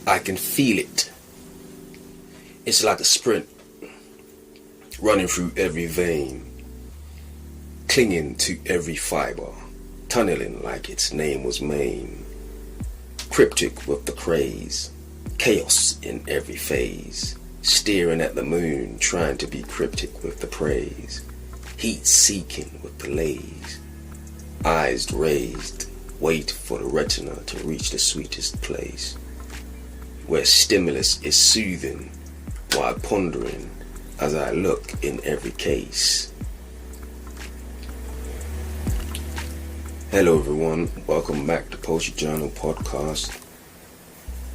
I can feel it. It's like a sprint, running through every vein, clinging to every fiber, tunneling like its name was Maine. Cryptic with the craze, chaos in every phase, staring at the moon, trying to be cryptic with the praise, heat seeking with the laze, eyes raised, wait for the retina to reach the sweetest place, where stimulus is soothing while pondering as I look in every case. Hello everyone, welcome back to Poetry Journal Podcast.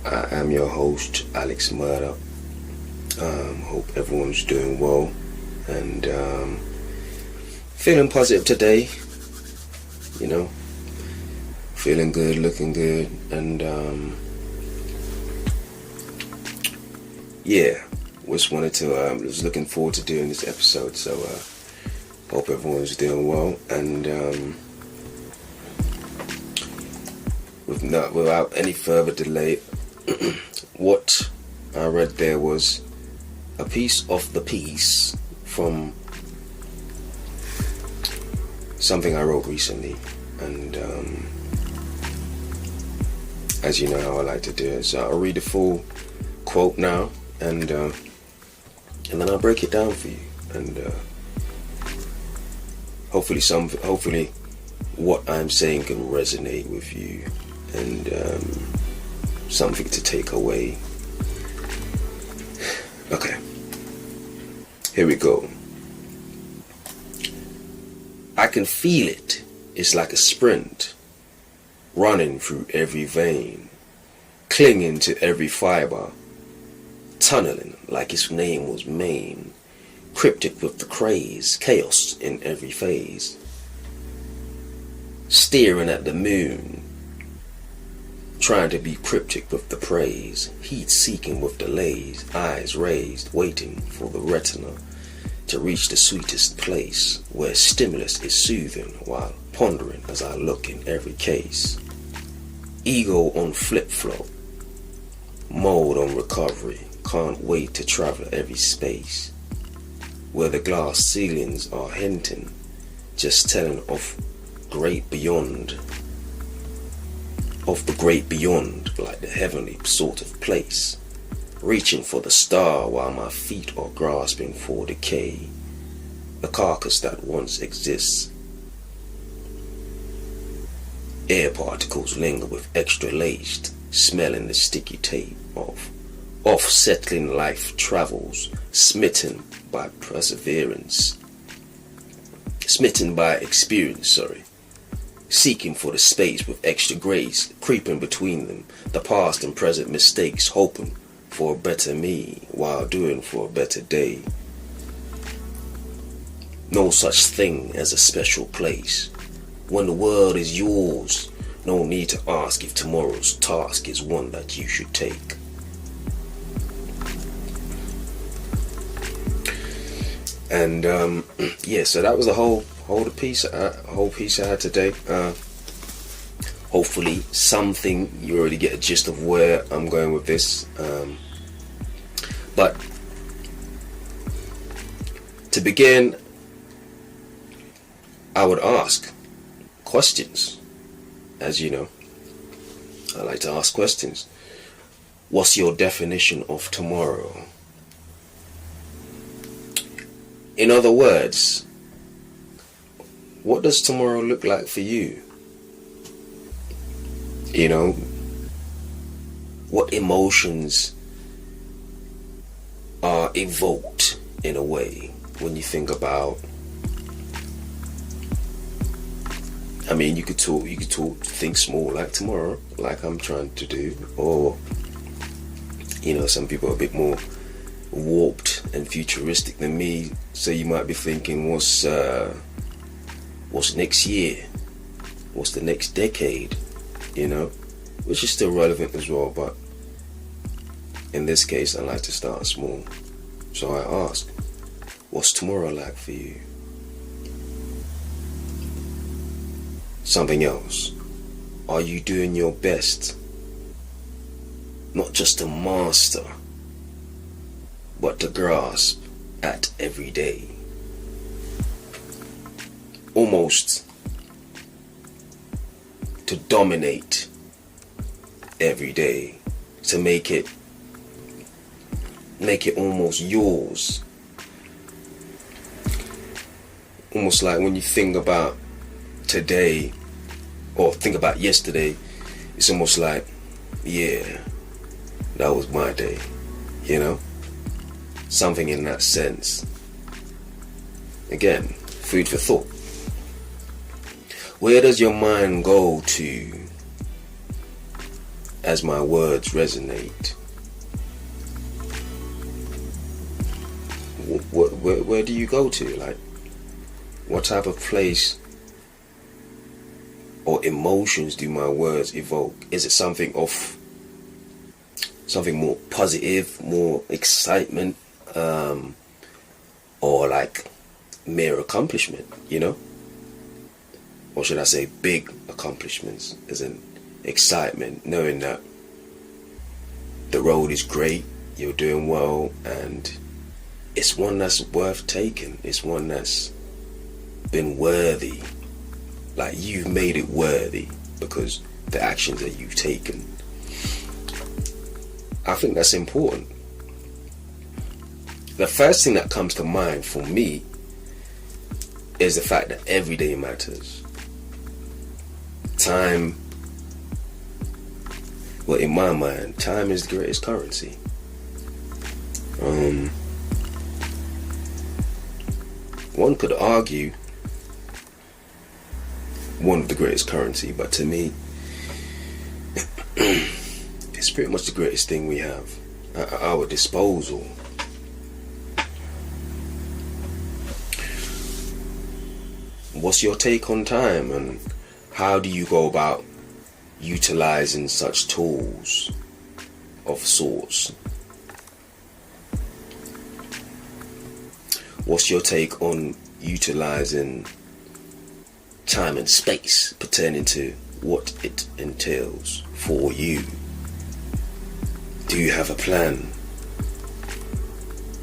I am your host, Alex Murder. Hope everyone's doing well and feeling positive today. You know, feeling good, looking good, and just wanted to was looking forward to doing this episode. So hope everyone's doing well, and without any further delay, what I read there was a piece of the piece from something I wrote recently, and as you know how I like to do it, so I'll read the full quote now, and then I'll break it down for you, and hopefully what I'm saying can resonate with you, and something to take away. Okay, here we go. I can feel it. It's like a sprint, running through every vein, clinging to every fiber, tunneling like its name was Maine, cryptic with the craze, chaos in every phase, staring at the moon, trying to be cryptic with the praise, heat seeking with delays, eyes raised, waiting for the retina to reach the sweetest place, where stimulus is soothing while pondering as I look in every case. Ego on flip-flop, mode on recovery, can't wait to travel every space, where the glass ceilings are hinting, just telling of great beyond, of the great beyond, like the heavenly sort of place, reaching for the star while my feet are grasping for decay, the carcass that once exists. Air particles linger with extra laced, smelling the sticky tape of off-settling life travels, smitten by perseverance, smitten by experience, seeking for the space with extra grace, creeping between them, the past and present mistakes, hoping for a better me while doing for a better day. No such thing as a special place. When the world is yours, no need to ask if tomorrow's task is one that you should take. And so that was the whole piece I had today. Hopefully something, you already get a gist of where I'm going with this. But to begin, I would ask questions. As you know, I like to ask questions. What's your definition of tomorrow? In other words, what does tomorrow look like for you? You know, what emotions are evoked in a way when you think about, I mean, you could think small, like tomorrow, like I'm trying to do, or, you know, some people are a bit more warped and futuristic than me, so you might be thinking, what's next year? What's the next decade? You know, which is still relevant as well, but in this case, I like to start small. So I ask, what's tomorrow like for you? Something else. Are you doing your best? not just to master, but to grasp at every day. Almost to dominate every day, to make it almost yours. Almost like when you think about today or think about yesterday, it's almost like, yeah, that was my day, you know? Something in that sense. Again, food for thought. Where does your mind go to as my words resonate? Where do you go to? Like, what type of place or emotions do my words evoke? Is it something more positive, more excitement, or like mere accomplishment, you know? Or should I say big accomplishments, as in excitement, knowing that the road is great, you're doing well, and it's one that's worth taking. It's one that's been worthy. Like, you've made it worthy because the actions that you've taken. I think that's important. The first thing that comes to mind for me is the fact that every day matters. Time, well, in my mind, time is the greatest currency. One could argue one of the greatest currency, but to me, it's pretty much the greatest thing we have at our disposal. What's your take on time, and how do you go about utilizing such tools of sorts? What's your take on utilizing time and space pertaining to what it entails for you? Do you have a plan?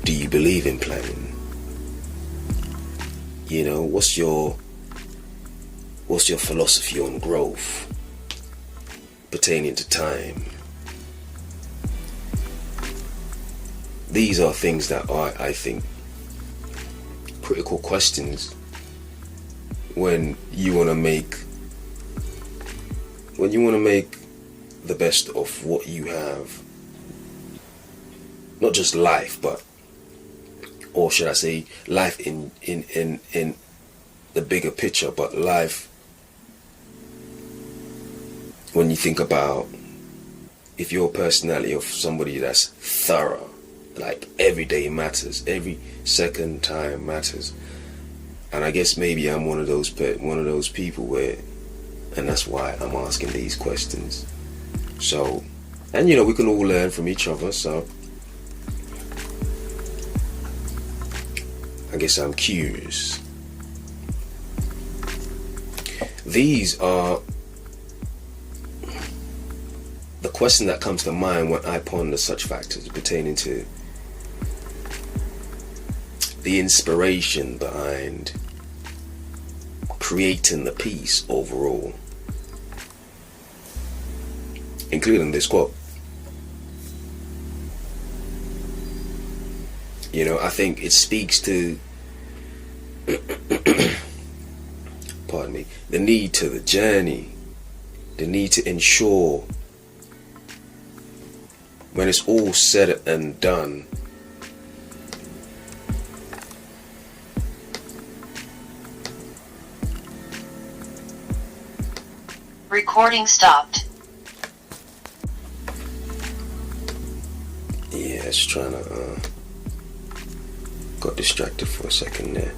Do you believe in planning? You know, what's your philosophy on growth pertaining to time? These are things that are, I think, critical questions when you want to make the best of what you have. Not just life, but, or should I say, life in the bigger picture, but life when you think about if you're a personality of somebody that's thorough, like every day matters, every second time matters. And I guess maybe I'm one of those people where, and that's why I'm asking these questions. So, and you know, we can all learn from each other, so I guess I'm curious. These are the question that comes to mind when I ponder such factors pertaining to the inspiration behind creating the piece overall, including this quote. You know, I think it speaks to pardon me, the need to the journey, the need to ensure when it's all said and done, recording stopped. Yeah, it's trying to got distracted for a second there.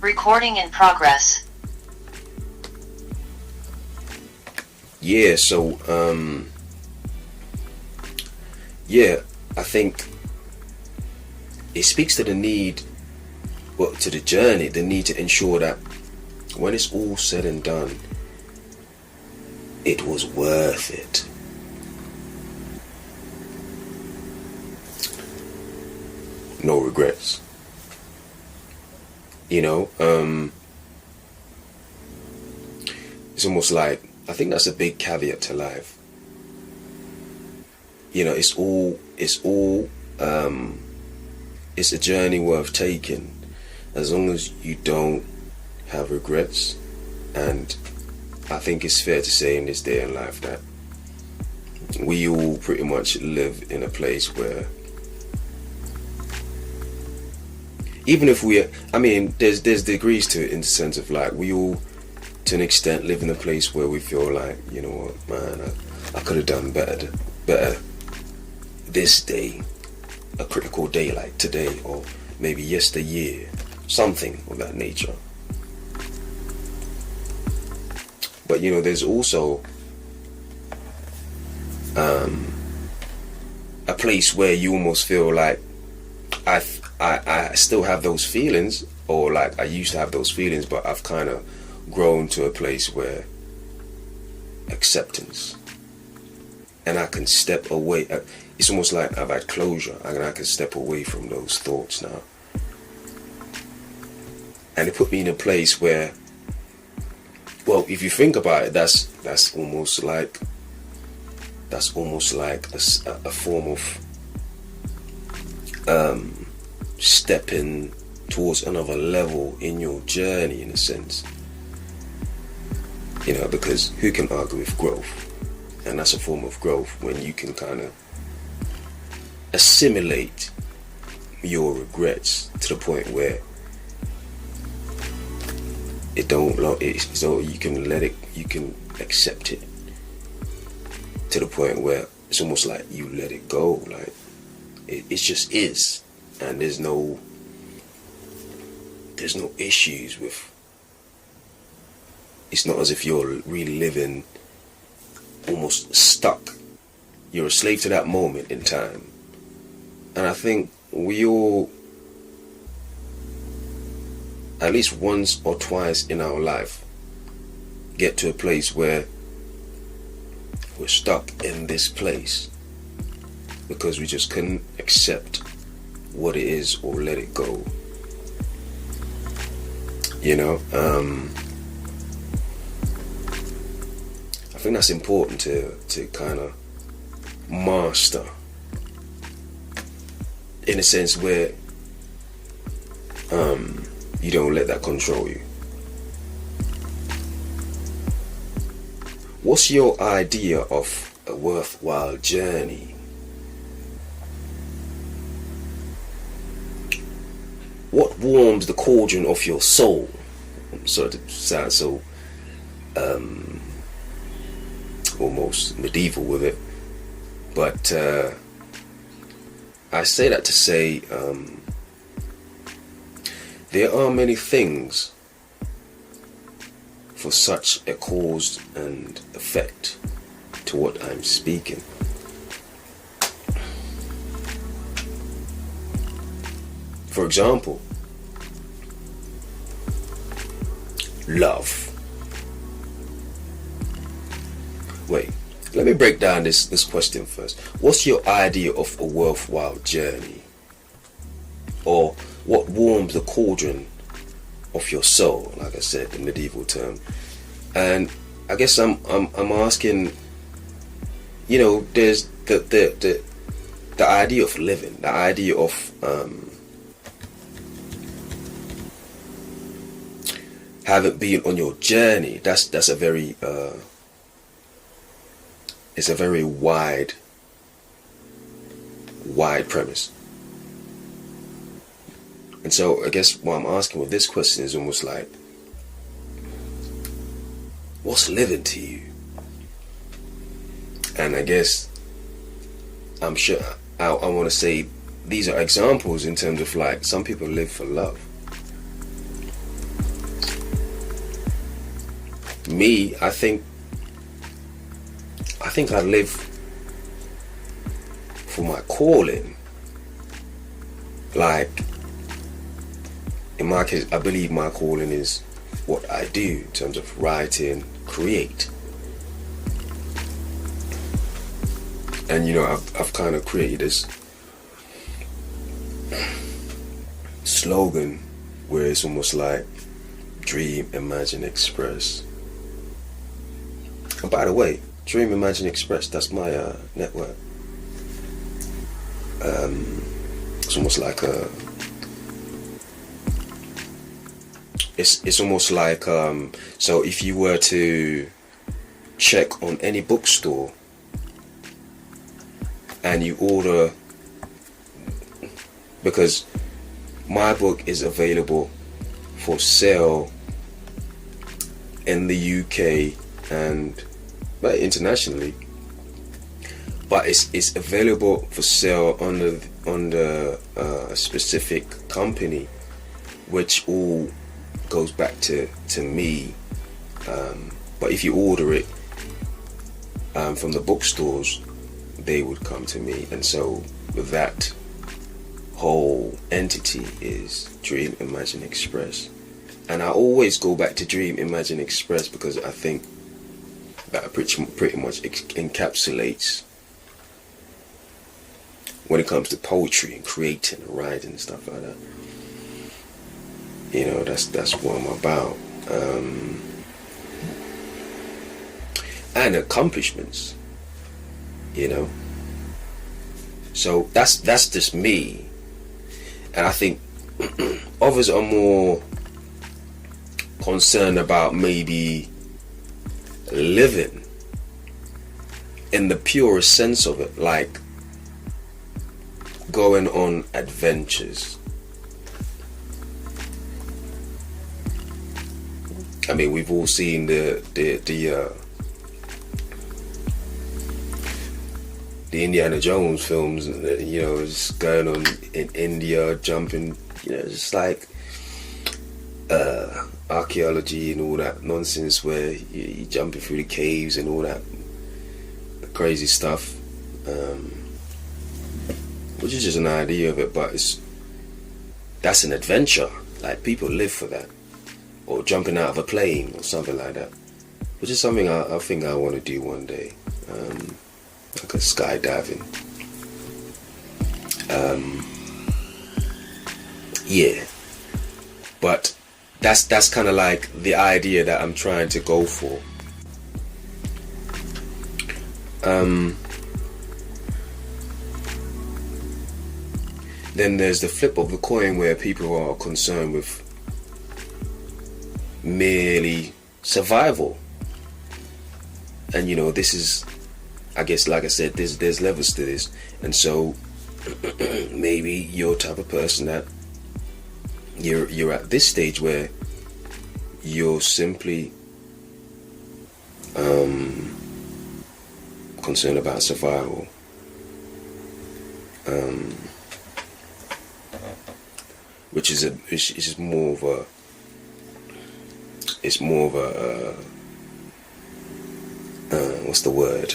Recording in progress. Yeah, so yeah, I think it speaks to the need, well, to the journey, the need to ensure that when it's all said and done, it was worth it. No regrets. You know, it's almost like, I think that's a big caveat to life. You know, it's a journey worth taking, as long as you don't have regrets. And I think it's fair to say in this day and life that we all pretty much live in a place where, even if there's degrees to it, in the sense of like, we all to an extent live in a place where we feel like, you know what, man, I could have done better this day, a critical day like today, or maybe yesteryear, something of that nature. But you know, there's also a place where you almost feel like I still have those feelings, or like I used to have those feelings, but I've kind of grown to a place where acceptance, and I can step away. It's almost like I've had closure, and I can step away from those thoughts now. And it put me in a place where, well, if you think about it, that's almost like a form of stepping towards another level in your journey, in a sense. You know, because who can argue with growth? And that's a form of growth, when you can kind of assimilate your regrets to the point where you can let it, you can accept it to the point where it's almost like you let it go, like it just is, and there's no issues with. It's not as if you're really living almost stuck. You're a slave to that moment in time. And I think we all, at least once or twice in our life, get to a place where we're stuck in this place because we just couldn't accept what it is or let it go. You know, I think that's important to kind of master, in a sense where you don't let that control you. What's your idea of a worthwhile journey? What warms the cauldron of your soul? I'm sorry to sound so almost medieval with it, but I say that to say there are many things for such a cause and effect to what I'm speaking. For example, love. Wait, let me break down this question first. What's your idea of a worthwhile journey? Or what warms the cauldron of your soul? Like I said, the medieval term. And I guess I'm asking, you know, there's the idea of living, the idea of having been on your journey. That's a very it's a very wide premise. And so I guess what I'm asking with this question is almost like, what's living to you? And I guess I'm sure I want to say these are examples in terms of like, some people live for love. Me, I think I live for my calling. Like, in my case, I believe my calling is what I do in terms of writing, create. And I've kind of created this slogan where it's almost like dream, imagine, express. And by the way, Dream, Imagine, Express, that's my network. It's almost like it's almost like so if you were to check on any bookstore and you order, because my book is available for sale in the UK and internationally, but it's available for sale under a specific company, which all goes back to me. But if you order it from the bookstores, they would come to me, and so that whole entity is Dream, Imagine, Express. And I always go back to Dream, Imagine, Express because I think that pretty much encapsulates when it comes to poetry and creating and writing and stuff like that. That's what I'm about. And accomplishments, so that's just me. And I think others are more concerned about maybe living in the purest sense of it, like going on adventures. I mean, we've all seen the Indiana Jones films, just going on in India, jumping, just like archaeology and all that nonsense where you're jumping through the caves and all that crazy stuff, which is just an idea of it, but that's an adventure. Like, people live for that, or jumping out of a plane or something like that, which is something I think I want to do one day. Like a skydiving. Yeah, but that's kind of like the idea that I'm trying to go for. Then there's the flip of the coin where people are concerned with merely survival, and this is, I guess, like I said, there's levels to this, and so maybe you're the type of person that you're at this stage where you're simply concerned about survival, which is more of a what's the word?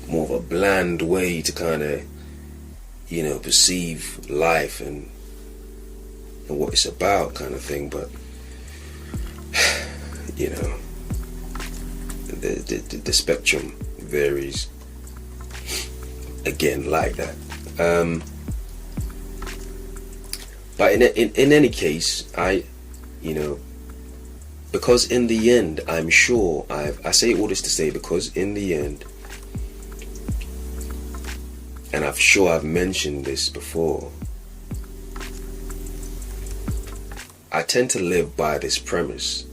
More of a bland way to kind of, perceive life and what it's about, kind of thing. But the spectrum varies again like that. But in any case, because in the end, I'm sure I say all this to say, because in the end, and I'm sure I've mentioned this before, I tend to live by this premise.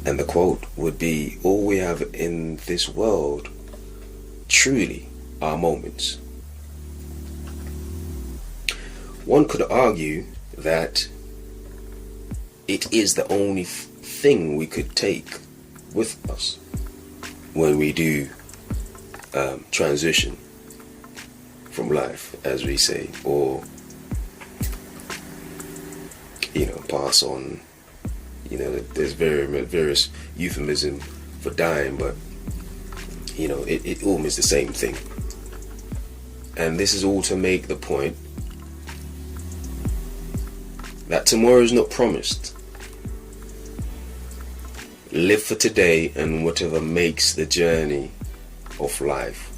And the quote would be, all we have in this world truly are moments. One could argue that it is the only thing we could take with us when we do transition from life, as we say, or pass on. There's various euphemism for dying, but it all means the same thing. And this is all to make the point that tomorrow is not promised. live for today and whatever makes the journey of life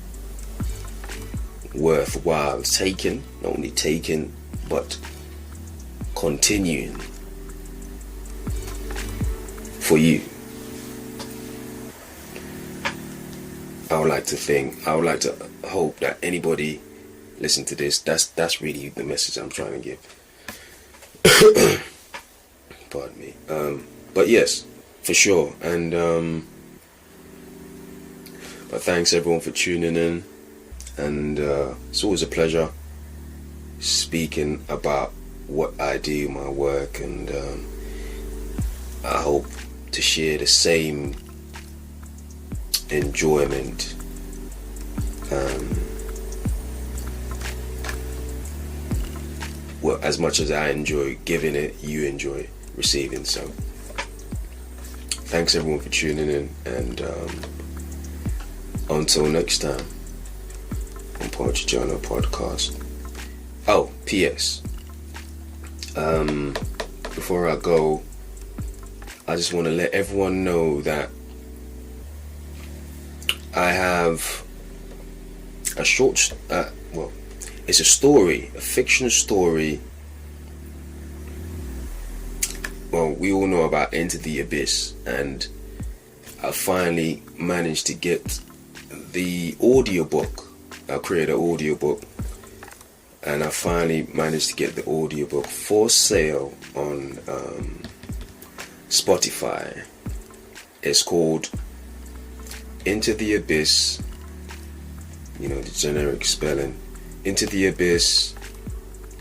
worthwhile taking, not only taking but continuing for you. I would like to hope that anybody listen to this, that's really the message I'm trying to give. Pardon me. But yes, for sure. And but thanks everyone for tuning in, and it's always a pleasure speaking about what I do, my work, and I hope to share the same enjoyment well, as much as I enjoy giving it, you enjoy receiving. So thanks everyone for tuning in, and until next time on Poetry Journal Podcast. Oh, P.S. Before I go, I just want to let everyone know that I have a short, it's a story, a fiction story. Well, we all know about Into the Abyss, and I finally managed to get the audiobook. I created an audiobook, and I finally managed to get the audiobook for sale on Spotify. It's called Into the Abyss, the generic spelling, Into the Abyss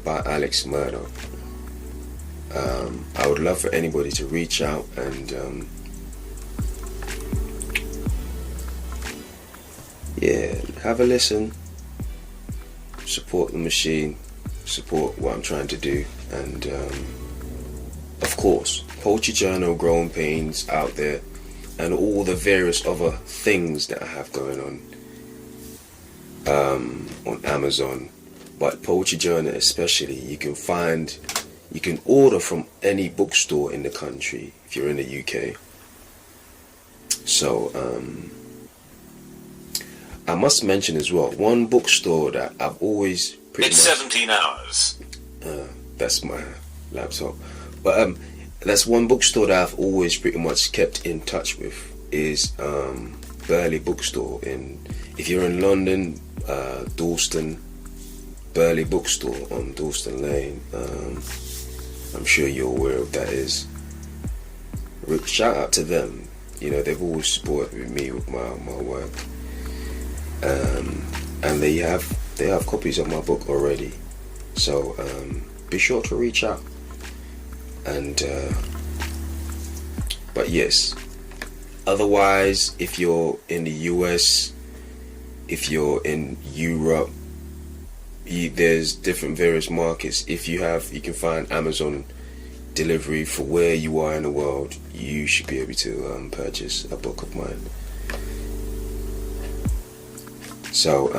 by Alex Murdoch. I would love for anybody to reach out and have a listen, support the machine, support what I'm trying to do, and of course Poetry Journal, Growing Pains out there, and all the various other things that I have going on Amazon. But Poetry Journal especially, you can order from any bookstore in the country if you're in the UK. So I must mention as well, one bookstore that I've always pretty much... 17 hours. That's my laptop. But that's one bookstore that I've always pretty much kept in touch with, is Burley Bookstore. If you're in London, Dalston, Burley Bookstore on Dalston Lane. I'm sure you're aware of that is. Shout out to them. They've always supported me with my work. And they have copies of my book already. So be sure to reach out. And but yes, otherwise, if you're in the US, if you're in Europe, there's different various markets. You can find Amazon delivery for where you are in the world. You should be able to purchase a book of mine. So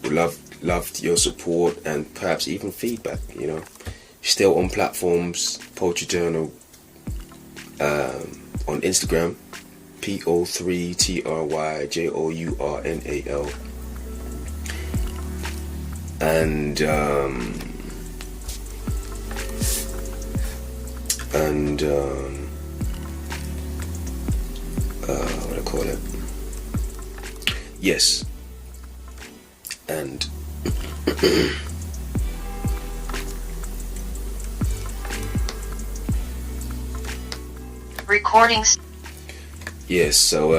would love your support and perhaps even feedback. Still on platforms, Poetry Journal on Instagram, PO3TRYJOURNAL, and what do I call it? Yes, and recordings. Yes, so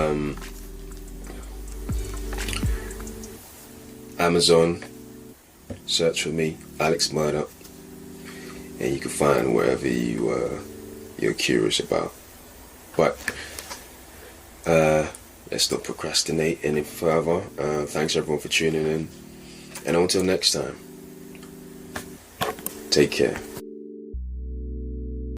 Amazon, search for me, Alex Murdoch, and you can find wherever you're curious about. But let's not procrastinate any further. Thanks everyone for tuning in, and until next time, take care.